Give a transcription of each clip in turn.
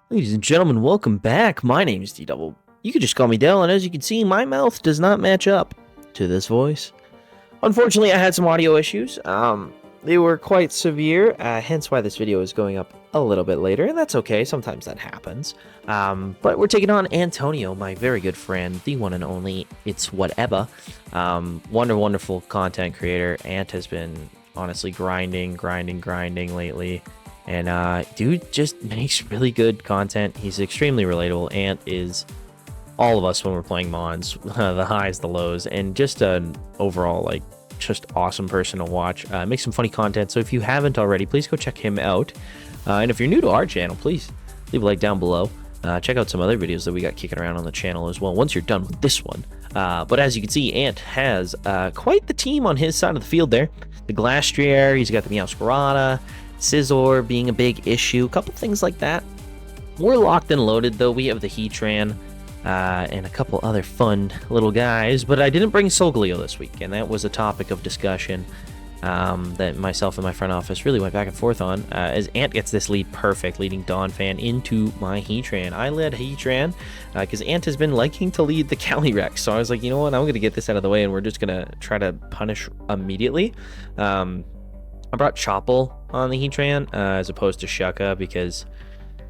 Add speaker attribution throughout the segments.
Speaker 1: Ladies and gentlemen, welcome back. My name is DDubble. You could just call me Dell, and as you can see, my mouth does not match up to this voice. Unfortunately, I had some audio issues. They were quite severe, hence why this video is going up a little bit later, and that's okay. Sometimes that happens. But we're taking on Antonio, my very good friend, the one and only It's Whatever. Wonderful content creator. Ant has been honestly grinding lately. And dude just makes really good content. He's extremely relatable. Ant is all of us when we're playing mods, the highs, the lows, and just an overall just awesome person to watch. Makes some funny content. So if you haven't already, please go check him out. And if you're new to our channel, please leave a like down below. Check out some other videos that we got kicking around on the channel as well once you're done with this one. But as you can see, Ant has quite the team on his side of the field there. The Glastrier, he's got the Meowscarada, Scizor being a big issue, a couple things like that. We're locked and loaded though. We have the Heatran and a couple other fun little guys, but I didn't bring Solgaleo this week, and that was a topic of discussion that myself and my front office really went back and forth on, as Ant gets this lead perfect, leading Donphan into my Heatran. I led Heatran because Ant has been liking to lead the Calyrex, so I was like, you know what, I'm going to get this out of the way, and we're just going to try to punish immediately. I brought Chople on the Heatran as opposed to Shucka because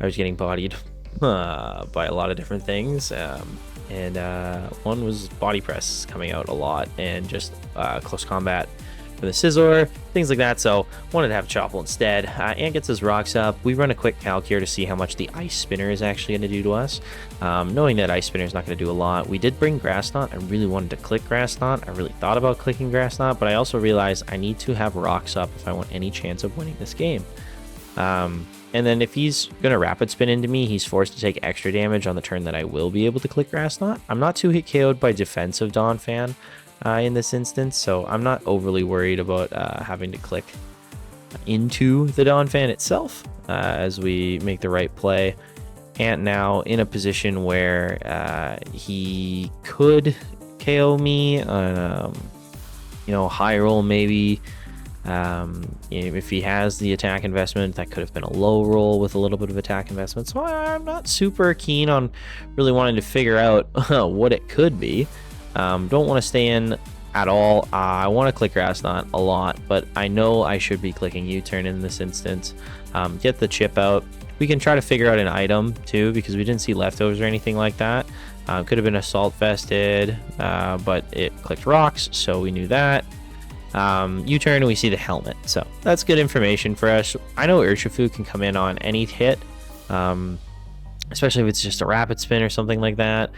Speaker 1: I was getting bodied by a lot of different things. One was body press coming out a lot, and just close combat for the Scizor, things like that. So wanted to have Chople instead. Ant gets his rocks up. We run a quick calc here to see how much the Ice Spinner is actually going to do to us. Knowing that Ice Spinner is not going to do a lot, we did bring Grass Knot. I really wanted to click Grass Knot. I really thought about clicking Grass Knot, but I also realized I need to have rocks up if I want any chance of winning this game. And then if he's going to Rapid Spin into me, he's forced to take extra damage on the turn that I will be able to click Grass Knot. I'm not too hit KO'd by defensive Donphan in this instance, so I'm not overly worried about having to click into the Donphan itself as we make the right play. Ant now in a position where he could KO me on high roll maybe. If he has the attack investment, that could have been a low roll with a little bit of attack investment. So I'm not super keen on really wanting to figure out what it could be. Don't want to stay in at all. I want to click Grass Knot a lot, but I know I should be clicking U-turn in this instance. Get the chip out. We can try to figure out an item too, because we didn't see leftovers or anything like that. Could have been assault vested, but it clicked rocks, so we knew that. U-turn and we see the helmet, so that's good information for us. I know Urshifu can come in on any hit, especially if it's just a rapid spin or something like that.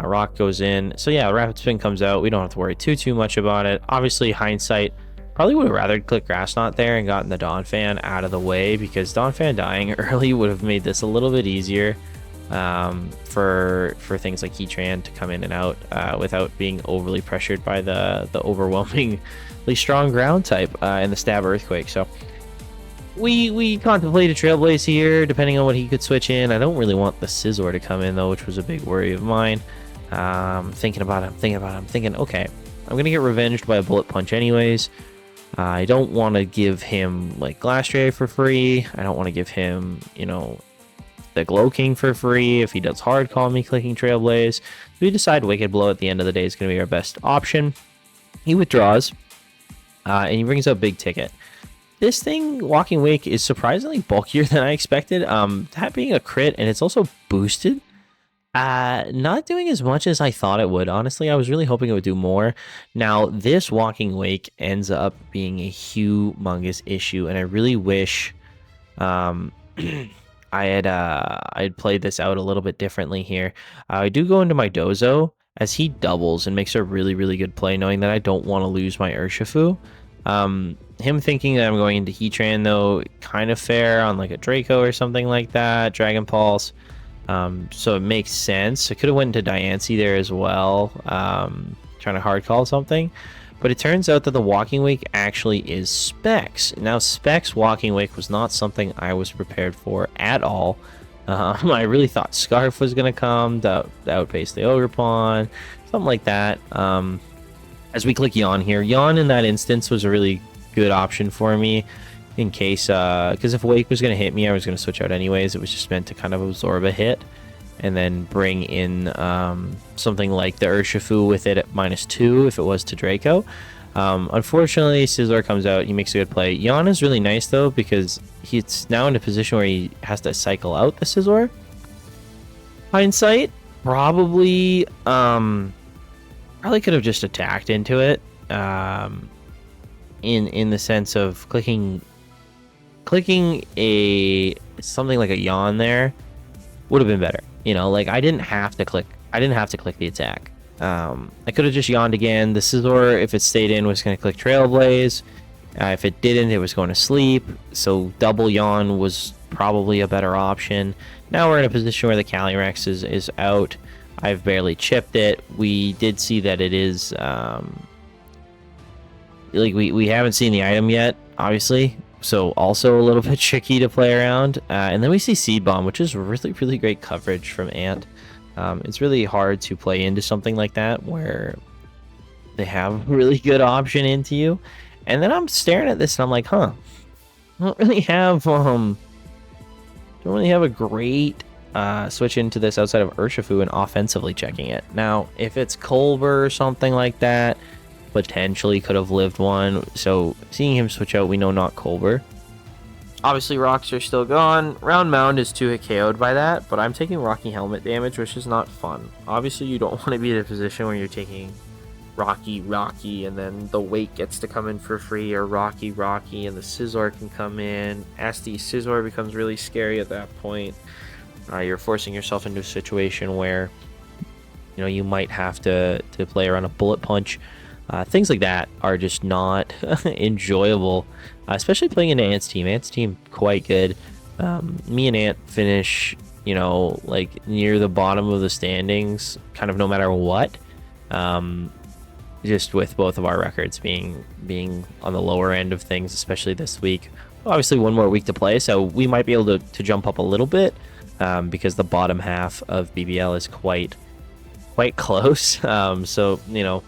Speaker 1: Rock goes in, so yeah, rapid spin comes out. We don't have to worry too much about it. Obviously, hindsight, probably would have rather click Grass Knot there and gotten the Donphan out of the way, because Donphan dying early would have made this a little bit easier for things like Heatran to come in and out without being overly pressured by the overwhelmingly strong ground type in the Stab Earthquake. So we contemplated Trailblaze here, depending on what he could switch in. I don't really want the Scizor to come in though, which was a big worry of mine. Thinking about it, thinking, okay, I'm gonna get revenged by a Bullet Punch anyways. I don't want to give him like Glastrier for free. I don't want to give him, the Glow King for free if he does hard call me clicking Trailblaze. We decide Wicked Blow at the end of the day is going to be our best option. He withdraws, and he brings up Big Ticket. This thing, Walking Wake, is surprisingly bulkier than I expected. That being a crit, and it's also boosted. Not doing as much as I thought it would. Honestly, I was really hoping it would do more. Now, this Walking Wake ends up being a humongous issue, and I really wish I'd played this out a little bit differently here. I do go into my Dozo as he doubles and makes a really good play, knowing that I don't want to lose my Urshifu. Him thinking that I'm going into Heatran though, kind of fair on like a Draco or something like that, Dragon Pulse. So it makes sense. I could have went into Diancie there as well, trying to hard call something. But it turns out that the Walking Wake actually is Specs. Now, Specs Walking Wake was not something I was prepared for at all. I really thought Scarf was going to come to outpace the Ogerpon, something like that. As we click Yawn here, Yawn in that instance was a really good option for me. in case, because if Wake was going to hit me, I was going to switch out anyways. It was just meant to kind of absorb a hit and then bring in something like the Urshifu with it at -2 if it was to Draco. Unfortunately, Scizor comes out. He makes a good play. Yawn is really nice, though, because he's now in a position where he has to cycle out the Scizor. Hindsight, probably could have just attacked into it in the sense of clicking something like a Yawn there would have been better. You know, like I didn't have to click the attack. I could have just yawned again. The Scizor, if it stayed in, was going to click Trailblaze. If it didn't, it was going to sleep. So double yawn was probably a better option. Now we're in a position where the Calyrex is out. I've barely chipped it. We did see that it is we haven't seen the item yet, obviously. So also a little bit tricky to play around. And then we see Seed Bomb, which is really, really great coverage from Ant. It's really hard to play into something like that where they have a really good option into you. And then I'm staring at this and I'm like, I don't really have a great switch into this outside of Urshifu and offensively checking it. Now, if it's Culver or something like that, potentially could have lived one. So seeing him switch out, we know not Culver. Obviously, rocks are still gone. Round Mound is 2-hit KO'd by that, but I'm taking Rocky Helmet damage, which is not fun. Obviously, you don't want to be in a position where you're taking Rocky, and then the Wake gets to come in for free, or Rocky, and the Scizor can come in. SD Scizor becomes really scary at that point. You're forcing yourself into a situation where, you know, you might have to play around a Bullet Punch. Things like that are just not enjoyable, especially playing into Ant's team. Ant's team quite good. Me and Ant finish, you know, like near the bottom of the standings, kind of no matter what. Just with both of our records being on the lower end of things, especially this week. Obviously, one more week to play, so we might be able to jump up a little bit because the bottom half of BBL is quite close. So, you know,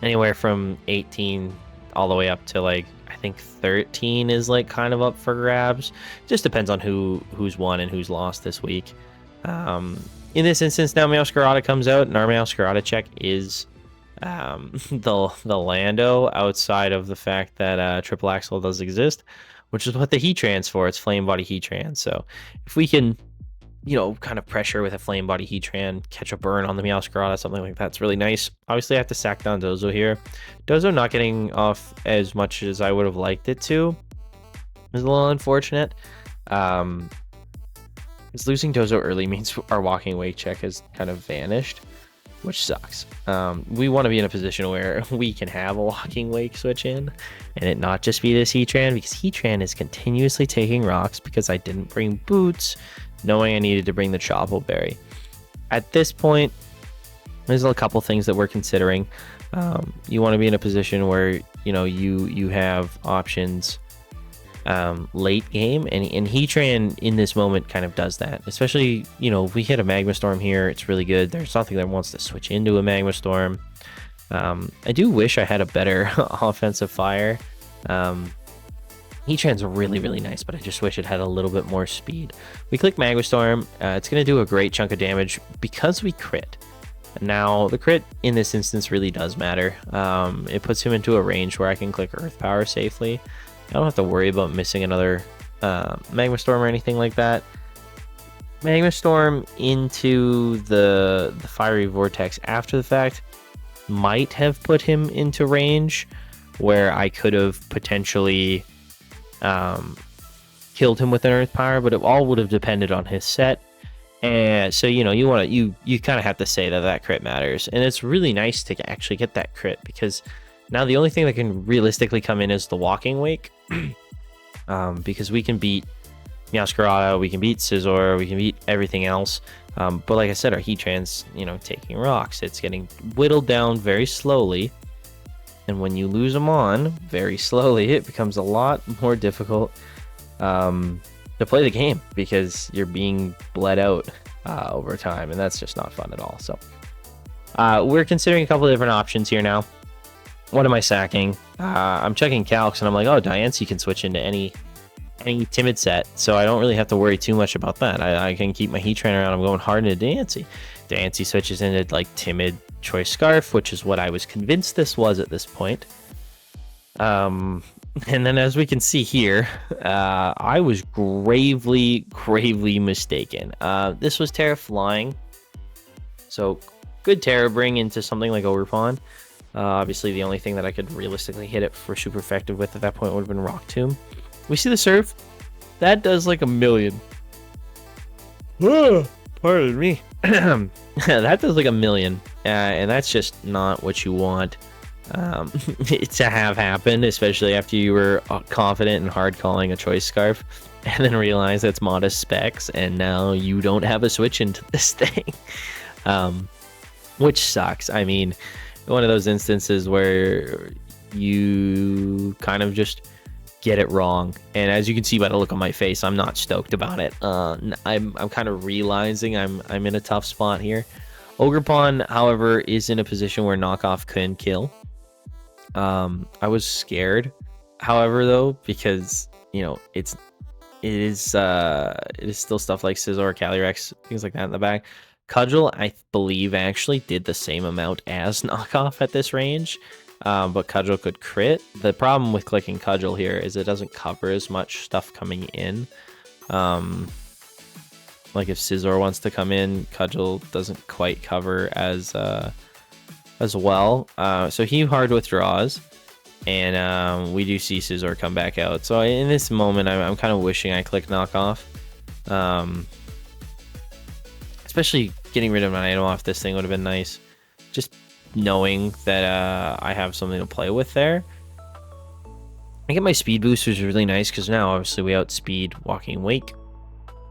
Speaker 1: anywhere from 18 all the way up to like I think 13 is like kind of up for grabs. Just depends on who's won and who's lost this week. In this instance, now Meowscarada comes out, and our Meowscarada check is the Lando, outside of the fact that Triple Axle does exist, which is what the Heatran's for. It's Flame Body Heatran. So if we can, you know, kind of pressure with a Flame Body Heatran, catch a burn on the Meowscarada, something like that's really nice. Obviously, I have to sack down Dozo here. Dozo not getting off as much as I would have liked it to is a little unfortunate. Because losing Dozo early means our Walking Wake check has kind of vanished, which sucks. We want to be in a position where we can have a Walking Wake switch in and it not just be this Heatran, because Heatran is continuously taking rocks because I didn't bring boots, knowing I needed to bring the Chopo Berry. At this point, there's a couple things that we're considering. You want to be in a position where, you know, you have options late game, and Heatran in this moment kind of does that. Especially, you know, if we hit a Magma Storm here, it's really good. There's nothing that wants to switch into a Magma Storm. I do wish I had a better offensive fire. Heatran's really, really nice, but I just wish it had a little bit more speed. We click Magma Storm. It's going to do a great chunk of damage because we crit. Now, the crit in this instance really does matter. It puts him into a range where I can click Earth Power safely. I don't have to worry about missing another Magma Storm or anything like that. Magma Storm into the Fiery Vortex after the fact might have put him into range where I could have potentially killed him with an Earth Power, but it all would have depended on his set. And so, you know, you kind of have to say that crit matters, and it's really nice to actually get that crit, because now the only thing that can realistically come in is the Walking Wake, because we can beat Meowscarada, we can beat Scizor, we can beat everything else. But like I said, our Heatran's, you know, taking rocks. It's getting whittled down very slowly, and when you lose them on very slowly, it becomes a lot more difficult to play the game, because you're being bled out over time, and that's just not fun at all. So we're considering a couple of different options here now. What am I sacking? I'm checking calcs and I'm like, oh, Diancie can switch into any timid set, so I don't really have to worry too much about that. I can keep my Heatran around. I'm going hard into Diancie. Diancie switches into like timid choice scarf, which is what I was convinced this was at this point. And then as we can see here, I was gravely mistaken. This was Terra flying, so good Terra bring into something like Ogerpon. Obviously, the only thing that I could realistically hit it for super effective with at that point would have been Rock Tomb. We see the surf. That does like 1,000,000. Pardon me. That does like 1,000,000. And that's just not what you want to have happen, especially after you were confident and hard calling a choice scarf and then realize that's modest specs and now you don't have a switch into this thing. Which sucks. I mean, one of those instances where you kind of just get it wrong, and as you can see by the look on my face, I'm not stoked about it. I'm kind of realizing I'm in a tough spot here. Ogerpon, however, is in a position where knockoff can kill. I was scared, however, though, because you know it is still stuff like Scizor, Calyrex, things like that in the back. Cudgel, I believe, actually did the same amount as knockoff at this range. But Cudgel could crit. The problem with clicking Cudgel here is it doesn't cover as much stuff coming in. Like if Scizor wants to come in, Cudgel doesn't quite cover as well. So he hard withdraws, and we do see Scizor come back out. So in this moment, I'm kind of wishing I clicked knockoff. Especially getting rid of an item off this thing would have been nice. Just knowing that I have something to play with there. I get my speed boost, which is really nice because now obviously we outspeed Walking Wake.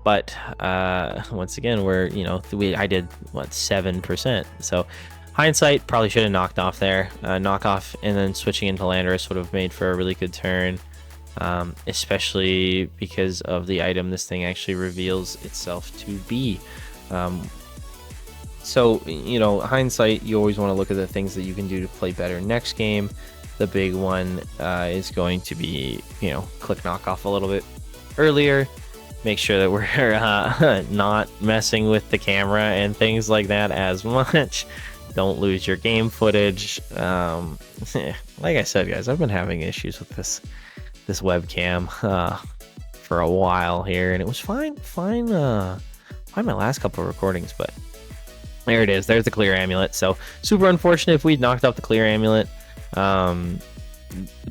Speaker 1: But once again, I did what, 7%. So hindsight, probably should have knocked off there. Knockoff and then switching into Landorus would have made for a really good turn. Especially because of the item this thing actually reveals itself to be. So, you know, hindsight, you always want to look at the things that you can do to play better next game. The big one is going to be, you know, click knockoff a little bit earlier. Make sure that we're not messing with the camera and things like that as much. Don't lose your game footage. Like I said, guys, I've been having issues with this webcam for a while here, and it was fine my last couple of recordings, but there it is. There's the clear amulet. So super unfortunate if we'd knocked off the clear amulet.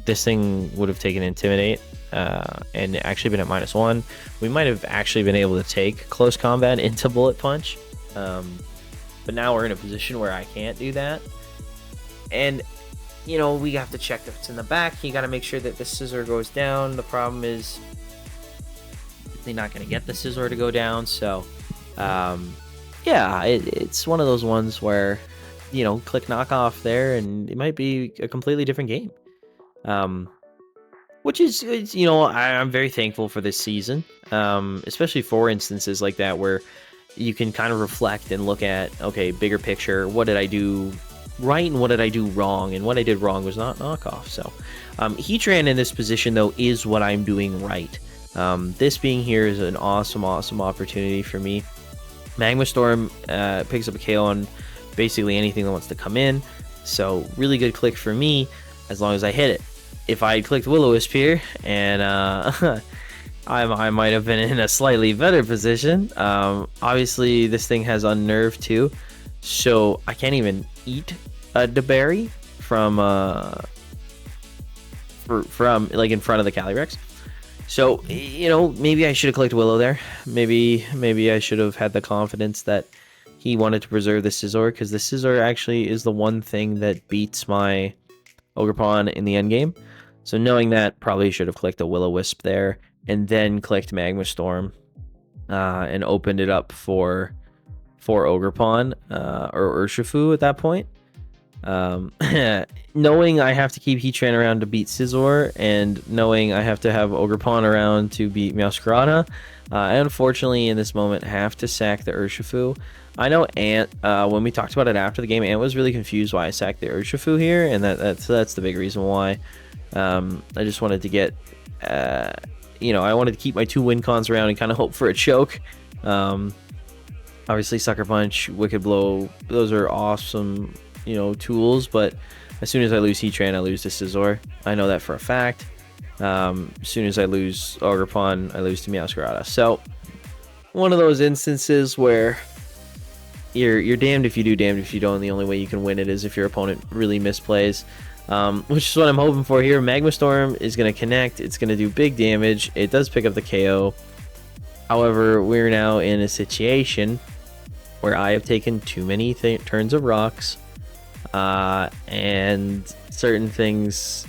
Speaker 1: This thing would have taken Intimidate and actually been at -1. We might have actually been able to take close combat into Bullet Punch. But now we're in a position where I can't do that. And, you know, we have to check if it's in the back. You got to make sure that the Scizor goes down. The problem is they're not going to get the Scizor to go down. So, yeah, it's one of those ones where, you know, click knockoff there and it might be a completely different game. Which is, you know, I'm very thankful for this season, especially for instances like that where you can kind of reflect and look at, okay, bigger picture, what did I do right and what did I do wrong? And what I did wrong was not knockoff. So Heatran in this position, though, is what I'm doing right. This being here is an awesome opportunity for me. Magma Storm picks up a KO on basically anything that wants to come in. So really good click for me as long as I hit it. If I clicked Will-O-Wisp here and I might have been in a slightly better position. Obviously, this thing has Unnerve too, so I can't even eat a DeBerry from like in front of the Calyrex. So, you know, maybe I should have clicked Willow there. Maybe I should have had the confidence that he wanted to preserve the Scizor, because the Scizor actually is the one thing that beats my Ogerpon in the end game. So knowing that, probably should have clicked a Will-O-Wisp there and then clicked Magma Storm and opened it up for Ogerpon or Urshifu at that point. Knowing I have to keep Heatran around to beat Scizor, and knowing I have to have Ogerpon around to beat Meowscarada, I unfortunately in this moment have to sack the Urshifu. I know Ant, when we talked about it after the game, Ant was really confused why I sacked the Urshifu here, and that's the big reason why. I just wanted to get, I wanted to keep my 2 win cons around and kind of hope for a choke. Obviously, Sucker Punch, Wicked Blow, those are awesome, tools, but as soon as I lose Heatran, I lose to Scizor. I know that for a fact. As soon as I lose Ogerpon, I lose to Meowscarada. So, one of those instances where you're damned if you do, damned if you don't. The only way you can win it is if your opponent really misplays, which is what I'm hoping for here. Magma Storm is going to connect. It's going to do big damage. It does pick up the KO. However, we're now in a situation where I have taken too many turns of rocks, and certain things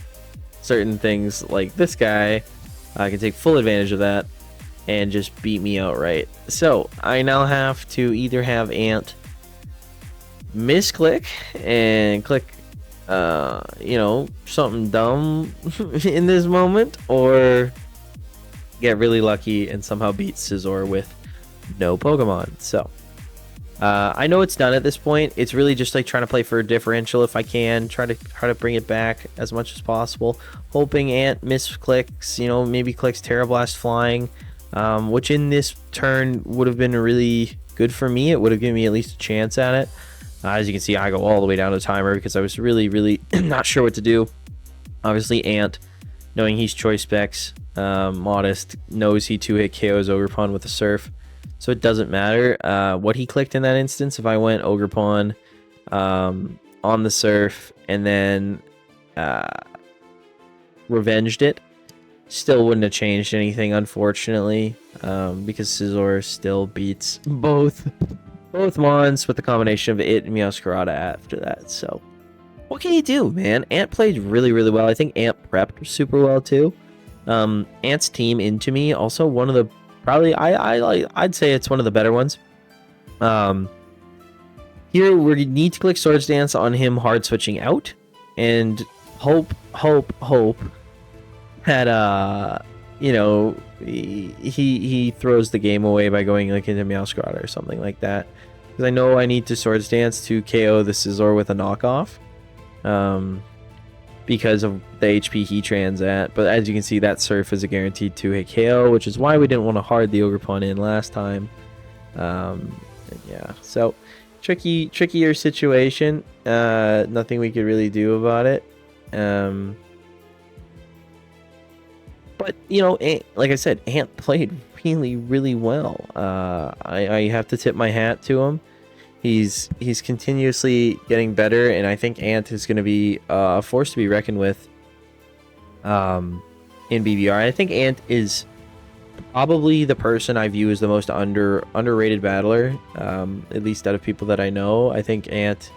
Speaker 1: like this guy can take full advantage of that and just beat me outright. So I now have to either have Ant misclick and click something dumb in this moment, or get really lucky and somehow beat Scizor with no Pokemon. So I know it's done at this point. It's really just like trying to play for a differential if I can, try to bring it back as much as possible, hoping Ant misclicks, maybe clicks Terra Blast Flying, which in this turn would have been really good for me. It would have given me at least a chance at it. As you can see, I go all the way down to the timer because I was really not sure what to do. Obviously, Ant, knowing he's Choice Specs, Modest, knows he 2-hit KOs Ogerpon with the Surf. So it doesn't matter what he clicked in that instance. If I went Ogerpon on the Surf and then revenged it, still wouldn't have changed anything, unfortunately, because Scizor still beats both Mons with the combination of it and Meowscarada after that. So what can you do, man? Ant played really well. I think Ant prepped super well too. Ant's team into me also one of the I'd say it's one of the better ones. Here we need to click Swords Dance on him hard switching out, and hope that he throws the game away by going like into Meowscarada or something like that. Because I know I need to Swords Dance to KO the Scizor with a knockoff. Because of the HP Heatran's at. But as you can see, that Surf is a guaranteed 2-hit KO, which is why we didn't want to hard the Ogerpon in last time. Yeah, so trickier situation. Nothing we could really do about it. But, like I said, Ant played really well. I have to tip my hat to him. He's continuously getting better, and I think Ant is going to be a force to be reckoned with in BBR. I think Ant is probably the person I view as the most underrated battler, at least out of people that I know. I think Ant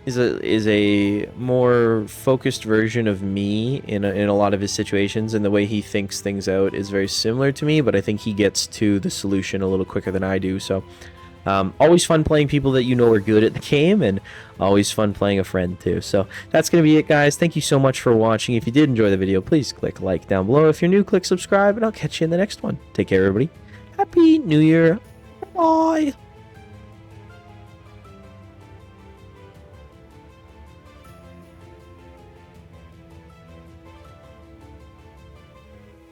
Speaker 1: is a more focused version of me in a lot of his situations, and the way he thinks things out is very similar to me, but I think he gets to the solution a little quicker than I do. So always fun playing people that are good at the game, and always fun playing a friend too. So that's going to be it, guys. Thank you so much for watching. If you did enjoy the video, please click like down below. If you're new, click subscribe, and I'll catch you in the next one. Take care, everybody. Happy New Year. Bye.